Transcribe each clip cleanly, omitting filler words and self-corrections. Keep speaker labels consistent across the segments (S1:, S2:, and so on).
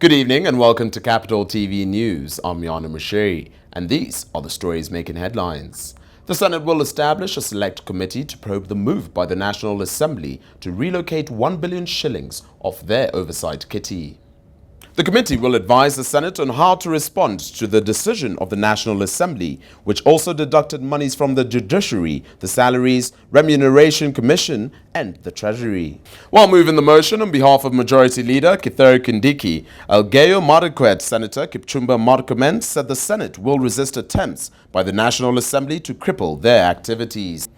S1: Good evening and welcome to Capital TV News. I'm Yana Mashiri, and these are the stories making headlines. The Senate will establish a select committee to probe the move by the National Assembly to relocate 1 billion shillings off their oversight kitty. The committee will advise the Senate on how to respond to the decision of the National Assembly, which also deducted monies from the Judiciary, the Salaries, Remuneration Commission and the Treasury. While moving the motion on behalf of Majority Leader Kithure Kindiki, Elgeyo Marakwet Senator Kipchumba Murkomen said the Senate will resist attempts by the National Assembly to cripple their activities.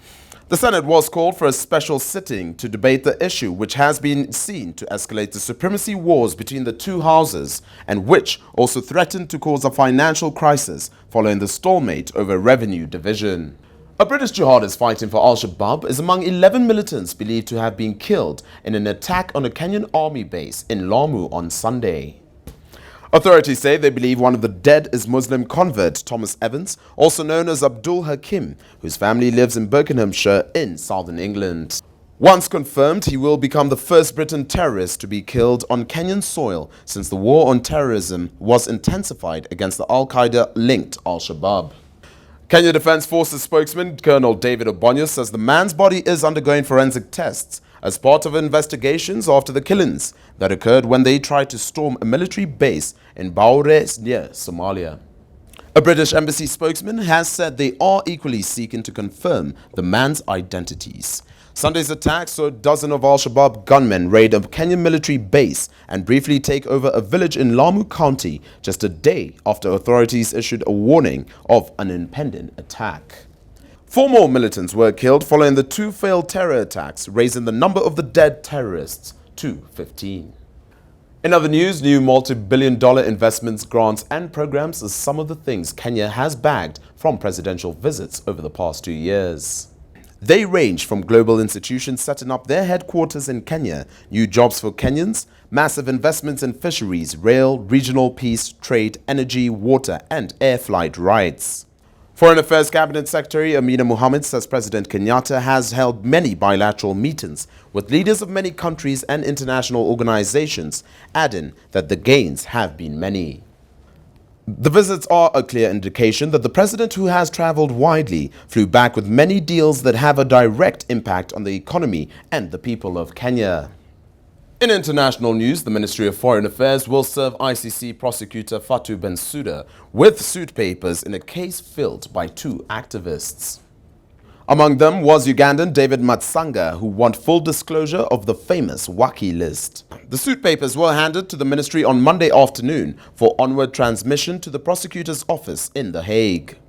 S1: The Senate was called for a special sitting to debate the issue, which has been seen to escalate the supremacy wars between the two houses and which also threatened to cause a financial crisis following the stalemate over revenue division. A British jihadist fighting for alshabaab is among 11 militants believed to have been killed in an attack on a Kenyan army base in Lamu on Sunday. Authorities say they believe one of the dead is Muslim convert Thomas Evans, also known as Abdul Hakim, whose family lives in Buckinghamshire in southern England. Once confirmed, he will become the first Briton terrorist to be killed on Kenyan soil since the war on terrorism was intensified against the Al-Qaeda-linked Al-Shabaab. Kenya Defence Forces spokesman Colonel David Obonyo says the man's body is undergoing forensic tests as part of investigations after the killings that occurred when they tried to storm a military base in Baure near Somalia. A British embassy spokesman has said they are equally seeking to confirm the man's identities. Sunday's attack saw a dozen of Al-Shabaab gunmen raid a Kenyan military base and briefly take over a village in Lamu County just a day after authorities issued a warning of an impending attack. 4 more militants were killed following the 2 failed terror attacks, raising the number of the dead terrorists to 15. In other news, new multi-billion-dollar investments, grants and programs are some of the things Kenya has bagged from presidential visits over the past 2 years. They range from global institutions setting up their headquarters in Kenya, new jobs for Kenyans, massive investments in fisheries, rail, regional peace, trade, energy, water and air flight rights. Foreign Affairs Cabinet Secretary Amina Mohammed says President Kenyatta has held many bilateral meetings with leaders of many countries and international organizations, adding that the gains have been many. The visits are a clear indication that the president, who has traveled widely, flew back with many deals that have a direct impact on the economy and the people of Kenya. In international news, the Ministry of Foreign Affairs will serve ICC prosecutor Fatou Bensouda with suit papers in a case filed by 2 activists. Among them was Ugandan David Matsanga, who want full disclosure of the famous Waki list. The suit papers were handed to the ministry on Monday afternoon for onward transmission to the prosecutor's office in The Hague.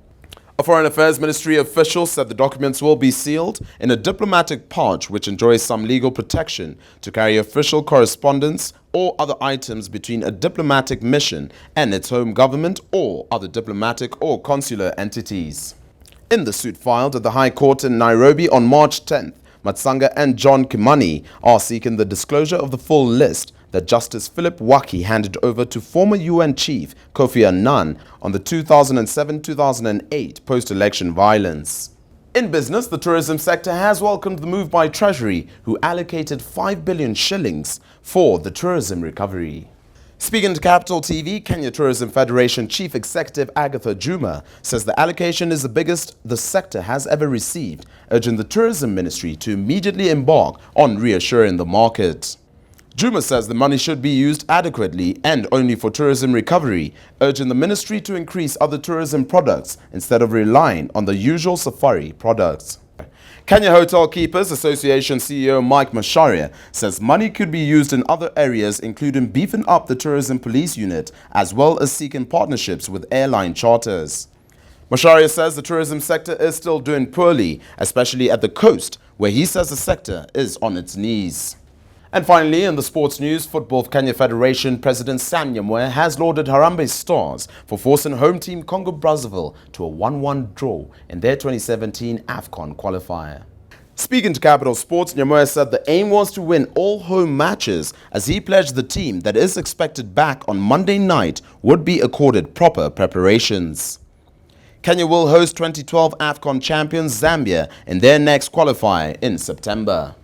S1: A Foreign Affairs Ministry official said the documents will be sealed in a diplomatic pouch which enjoys some legal protection to carry official correspondence or other items between a diplomatic mission and its home government or other diplomatic or consular entities. In the suit filed at the High Court in Nairobi on March 10th, Matsanga and John Kimani are seeking the disclosure of the full list that Justice Philip Waki handed over to former UN Chief Kofi Annan on the 2007-2008 post-election violence. In business, the tourism sector has welcomed the move by Treasury, who allocated 5 billion shillings for the tourism recovery. Speaking to Capital TV, Kenya Tourism Federation Chief Executive Agatha Juma says the allocation is the biggest the sector has ever received, urging the Tourism Ministry to immediately embark on reassuring the market. Juma says the money should be used adequately and only for tourism recovery, urging the ministry to increase other tourism products instead of relying on the usual safari products. Kenya Hotel Keepers Association CEO Mike Macharia says money could be used in other areas, including beefing up the tourism police unit as well as seeking partnerships with airline charters. Macharia says the tourism sector is still doing poorly, especially at the coast, where he says the sector is on its knees. And finally, in the sports news, Football Kenya Federation President Sam Nyamwe has lauded Harambee Stars for forcing home team Congo-Brazzaville to a 1-1 draw in their 2017 AFCON qualifier. Speaking to Capital Sports, Nyamwe said the aim was to win all home matches, as he pledged the team that is expected back on Monday night would be accorded proper preparations. Kenya will host 2012 AFCON champions Zambia in their next qualifier in September.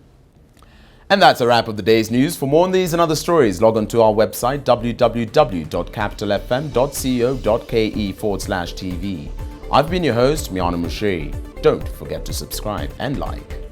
S1: And that's a wrap of the day's news. For more on these and other stories, log on to our website www.capitalfm.co.ke/TV. I've been your host, Miana Mushiri. Don't forget to subscribe and like.